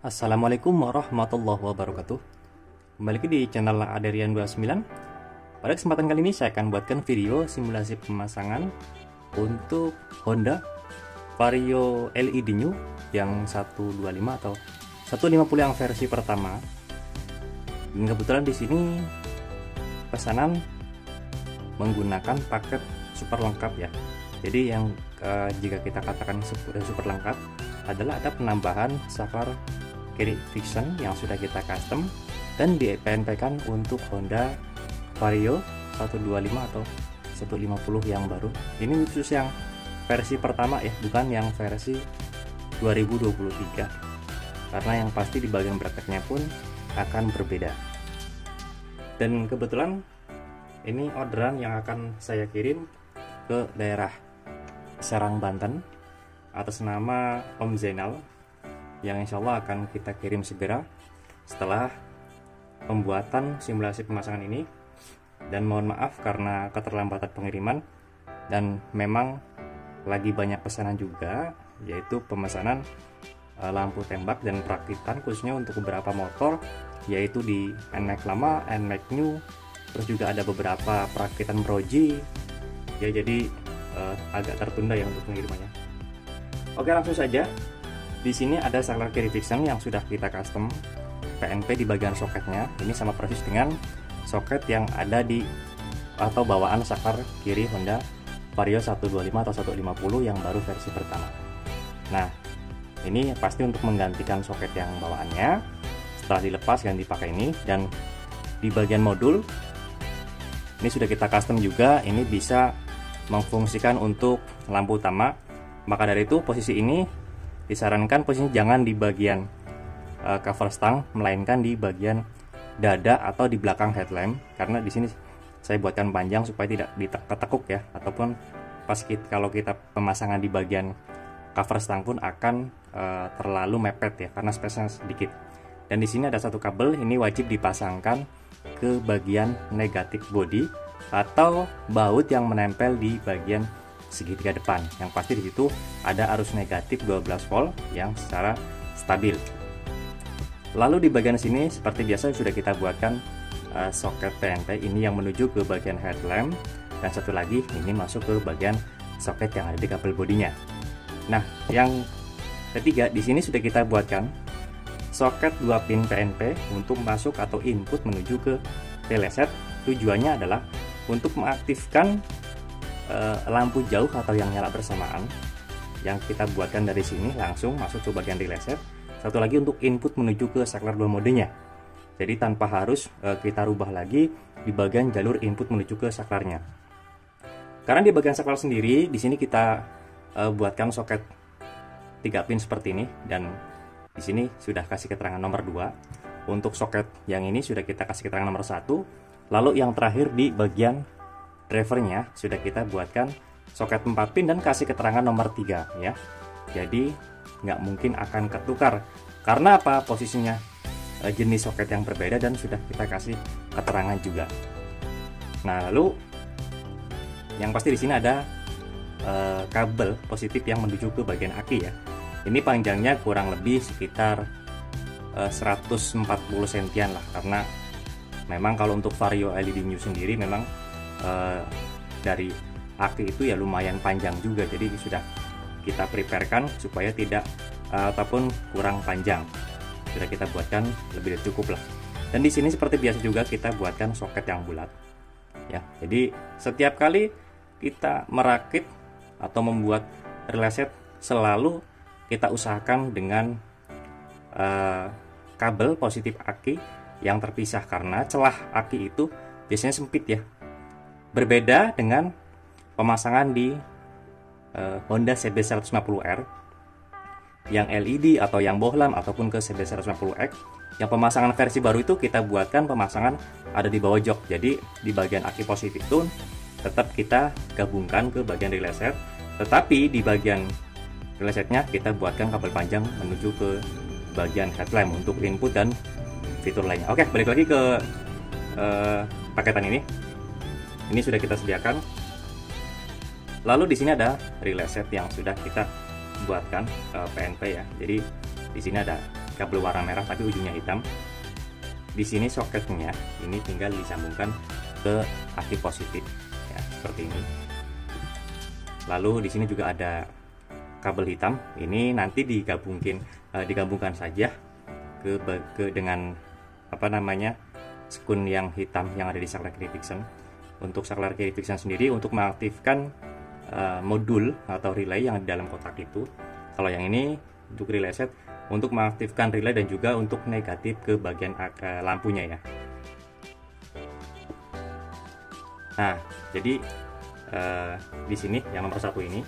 Assalamualaikum warahmatullahi wabarakatuh. Kembali lagi di channel Aderian29. Pada kesempatan kali ini saya akan buatkan video simulasi pemasangan untuk Honda Vario LED New yang 125 atau 150 yang versi pertama. Dan kebetulan di sini pesanan menggunakan paket super lengkap ya. Jadi yang jika kita katakan super lengkap adalah ada penambahan saklar kiri fiction yang sudah kita custom dan di PNP kan untuk Honda Vario 125 atau 150 yang baru. Ini khusus yang versi pertama ya, bukan yang versi 2023, karena yang pasti di bagian bracketnya pun akan berbeda. Dan kebetulan ini orderan yang akan saya kirim ke daerah Serang, Banten atas nama Om Zainal, yang insya Allah akan kita kirim segera setelah pembuatan simulasi pemasangan ini. Dan mohon maaf karena keterlambatan pengiriman, dan memang lagi banyak pesanan juga, yaitu pemesanan lampu tembak dan perakitan khususnya untuk beberapa motor, yaitu di NMAX lama, NMAX new, terus juga ada beberapa perakitan Proji ya, jadi agak tertunda ya untuk pengirimannya. Oke, langsung saja. Di sini ada saklar kiri fiction yang sudah kita custom PNP di bagian soketnya. Ini sama persis dengan soket yang ada di atau bawaan saklar kiri Honda Vario 125 atau 150 yang baru versi pertama. Nah, ini pasti untuk menggantikan soket yang bawaannya. Setelah dilepas dan dipakai ini, dan di bagian modul ini sudah kita custom juga. Ini bisa memfungsikan untuk lampu utama. Maka dari itu posisi ini disarankan posisinya jangan di bagian cover stang, melainkan di bagian dada atau di belakang headlamp, karena di sini saya buatkan panjang supaya tidak diketekuk ya, ataupun pas kalau kita pemasangan di bagian cover stang pun akan terlalu mepet ya, karena space-nya sedikit. Dan di sini ada satu kabel, ini wajib dipasangkan ke bagian negatif body atau baut yang menempel di bagian segitiga depan. Yang pasti di situ ada arus negatif 12 volt yang secara stabil. Lalu di bagian sini seperti biasa sudah kita buatkan soket PNP ini yang menuju ke bagian headlamp, dan satu lagi ini masuk ke bagian soket yang ada di kabel bodinya. Nah, yang ketiga di sini sudah kita buatkan soket 2 pin PNP untuk masuk atau input menuju ke relay set. Tujuannya adalah untuk mengaktifkan lampu jauh atau yang nyala bersamaan yang kita buatkan dari sini langsung masuk ke bagian relay set. Satu lagi untuk input menuju ke saklar 2 modenya. Jadi tanpa harus kita rubah lagi di bagian jalur input menuju ke saklarnya. Karena di bagian saklar sendiri di sini kita buatkan soket 3 pin seperti ini, dan di sini sudah kasih keterangan nomor 2. Untuk soket yang ini sudah kita kasih keterangan nomor 1. Lalu yang terakhir di bagian drivernya sudah kita buatkan soket 4 pin dan kasih keterangan nomor 3 ya. Jadi nggak mungkin akan ketukar. Karena apa? Posisinya jenis soket yang berbeda dan sudah kita kasih keterangan juga. Nah, lalu yang pasti di sini ada kabel positif yang menuju ke bagian aki ya. Ini panjangnya kurang lebih sekitar 140 sentian lah, karena memang kalau untuk Vario LED New sendiri memang dari aki itu ya lumayan panjang juga, jadi sudah kita preparekan supaya tidak ataupun kurang panjang. Sudah kita buatkan lebih dari cukup lah. Dan di sini seperti biasa juga kita buatkan soket yang bulat. Ya, jadi setiap kali kita merakit atau membuat relay set selalu kita usahakan dengan kabel positif aki yang terpisah, karena celah aki itu biasanya sempit ya. Berbeda dengan pemasangan di Honda CB150R yang LED atau yang bohlam, ataupun ke CB150X yang pemasangan versi baru itu kita buatkan pemasangan ada di bawah jok. Jadi di bagian aki positif itu tetap kita gabungkan ke bagian relay set, tetapi di bagian relay setnya kita buatkan kabel panjang menuju ke bagian headlamp untuk input dan fitur lainnya. Oke, balik lagi ke paketan ini. Ini sudah kita sediakan. Lalu di sini ada relay set yang sudah kita buatkan PNP ya. Jadi di sini ada kabel warna merah tapi ujungnya hitam. Di sini soketnya ini tinggal disambungkan ke aki positif ya, seperti ini. Lalu di sini juga ada kabel hitam, ini nanti digabungkan saja dengan apa namanya, sekun yang hitam yang ada di saklar kiri Vixen. Untuk saklar kiri Vixen sendiri untuk mengaktifkan modul atau relay yang di dalam kotak itu. Kalau yang ini untuk relay set untuk mengaktifkan relay dan juga untuk negatif ke bagian lampunya ya. Nah, jadi di sini yang nomor 1 ini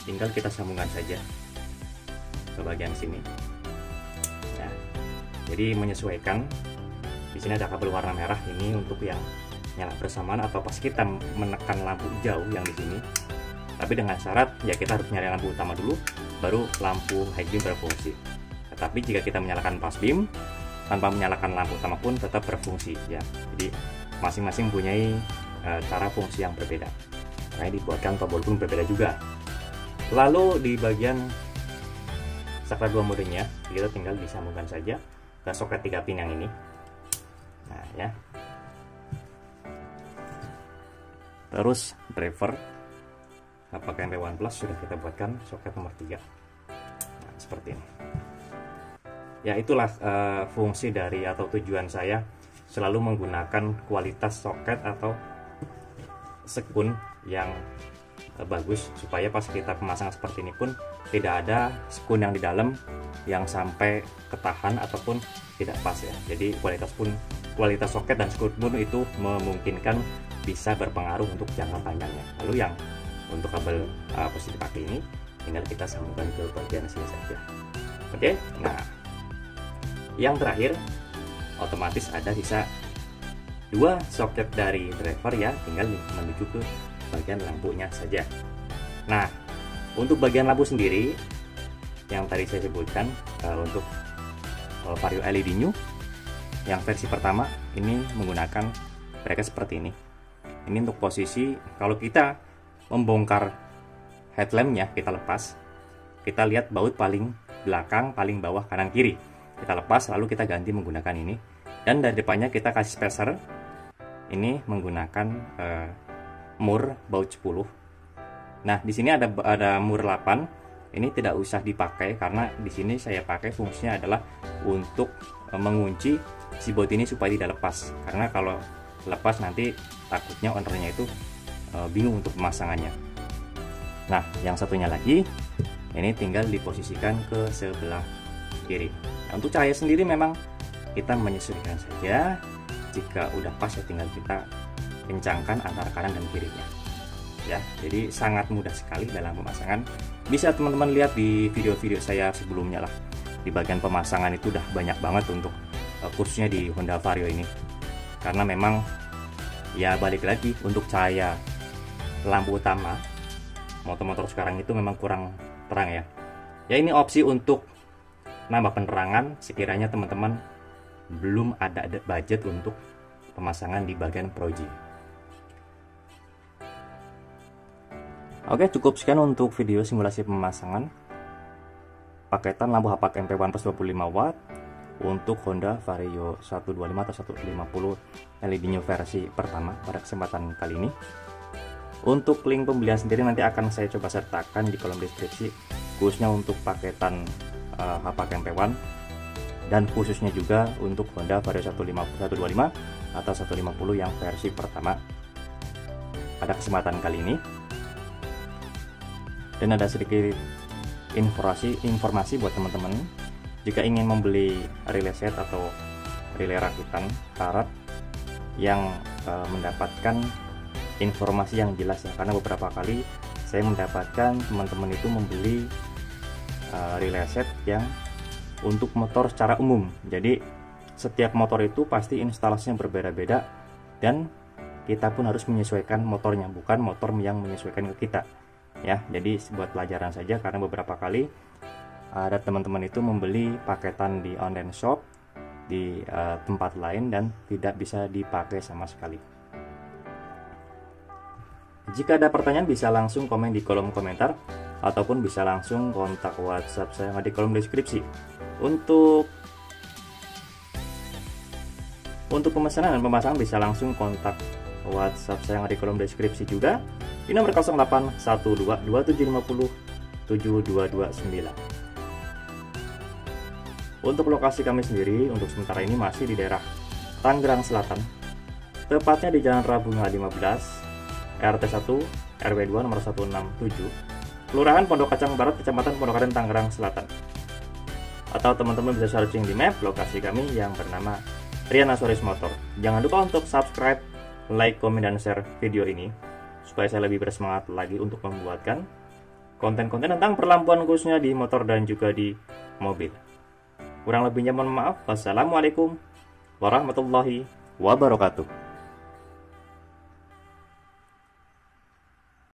tinggal kita sambungkan saja ke bagian sini. Nah, jadi menyesuaikan. Di sini ada kabel warna merah ini untuk yang nyala bersamaan atau pas kita menekan lampu hijau yang di sini. Tapi dengan syarat ya kita harus nyalakan lampu utama dulu, baru lampu high beam berfungsi. Tetapi jika kita menyalakan pass beam tanpa menyalakan lampu utama pun tetap berfungsi ya. Jadi masing-masing mempunyai cara fungsi yang berbeda. Makanya dibuatkan tombol pun berbeda juga. Lalu di bagian saklar 2 modenya kita tinggal disambungkan saja ke soket 3 pin yang ini. Nah ya. Terus driver HPKMP OnePlus sudah kita buatkan soket nomor 3. Nah, seperti ini. Ya itulah fungsi dari atau tujuan saya selalu menggunakan kualitas soket atau sekun yang bagus, supaya pas kita pemasangan seperti ini pun tidak ada sekun yang di dalam yang sampai ketahan ataupun tidak pas ya. Jadi kualitas soket dan sekun pun itu memungkinkan bisa berpengaruh untuk jangka panjangnya. Lalu yang untuk kabel positif aki ini tinggal kita sambungkan ke bagian sini saja. Oke, nah yang terakhir otomatis ada sisa 2 soket dari driver ya, tinggal menuju ke bagian lampunya saja. Nah, untuk bagian lampu sendiri yang tadi saya sebutkan untuk Vario LED New yang versi pertama ini menggunakan bracket seperti ini. Ini untuk posisi kalau kita membongkar headlampnya, kita lepas, kita lihat baut paling belakang, paling bawah, kanan, kiri. Kita lepas, lalu kita ganti menggunakan ini. Dan dari depannya kita kasih spacer. Ini menggunakan mur baut 10. Nah, di sini ada mur 8. Ini tidak usah dipakai karena di sini saya pakai fungsinya adalah untuk mengunci si baut ini supaya tidak lepas. Karena kalau lepas nanti takutnya ownernya itu bingung untuk pemasangannya. Nah, yang satunya lagi ini tinggal diposisikan ke sebelah kiri. Nah, untuk cahaya sendiri memang kita menyesuaikan saja. Jika udah pas ya tinggal kita kencangkan antara kanan dan kirinya. Ya, jadi sangat mudah sekali dalam pemasangan. Bisa teman-teman lihat di video-video saya sebelumnya lah. Di bagian pemasangan itu udah banyak banget untuk khususnya di Honda Vario ini. Karena memang ya balik lagi untuk cahaya lampu utama motor-motor sekarang itu memang kurang terang ya. Ya ini opsi untuk nambah penerangan sekiranya teman-teman belum ada budget untuk pemasangan di bagian Proji. Oke, cukup sekian untuk video simulasi pemasangan paketan lampu HPKMP OnePlus 25 watt untuk Honda Vario 125 atau 150 LED New versi pertama pada kesempatan kali ini. Untuk link pembelian sendiri nanti akan saya coba sertakan di kolom deskripsi, khususnya untuk paketan HPKMP One dan khususnya juga untuk Honda Vario 125 atau 150 yang versi pertama pada kesempatan kali ini. Dan ada sedikit informasi buat teman-teman, jika ingin membeli relay set atau relay rakitan karet yang mendapatkan informasi yang jelas ya, karena beberapa kali saya mendapatkan teman-teman itu membeli relay set yang untuk motor secara umum. Jadi setiap motor itu pasti instalasinya berbeda-beda dan kita pun harus menyesuaikan motornya, bukan motor yang menyesuaikan ke kita ya. Jadi buat pelajaran saja, karena beberapa kali ada teman-teman itu membeli paketan di online shop di tempat lain dan tidak bisa dipakai sama sekali. Jika ada pertanyaan bisa langsung komen di kolom komentar ataupun bisa langsung kontak WhatsApp saya di kolom deskripsi. Untuk pemesanan dan pemasangan bisa langsung kontak WhatsApp saya yang ada di kolom deskripsi juga di nomor 081227507229. Untuk lokasi kami sendiri untuk sementara ini masih di daerah Tangerang Selatan, tepatnya di Jalan Rabunga 15, RT 1 RW 2 nomor 167, Kelurahan Pondok Kacang Barat, Kecamatan Pondokaden, Tangerang Selatan. Atau teman-teman bisa searching di map lokasi kami yang bernama Rian Asoris Motor. Jangan lupa untuk subscribe, like, komen, dan share video ini supaya saya lebih bersemangat lagi untuk membuatkan konten-konten tentang perlampuan khususnya di motor dan juga di mobil. Kurang lebihnya mohon maaf. Wassalamualaikum warahmatullahi wabarakatuh.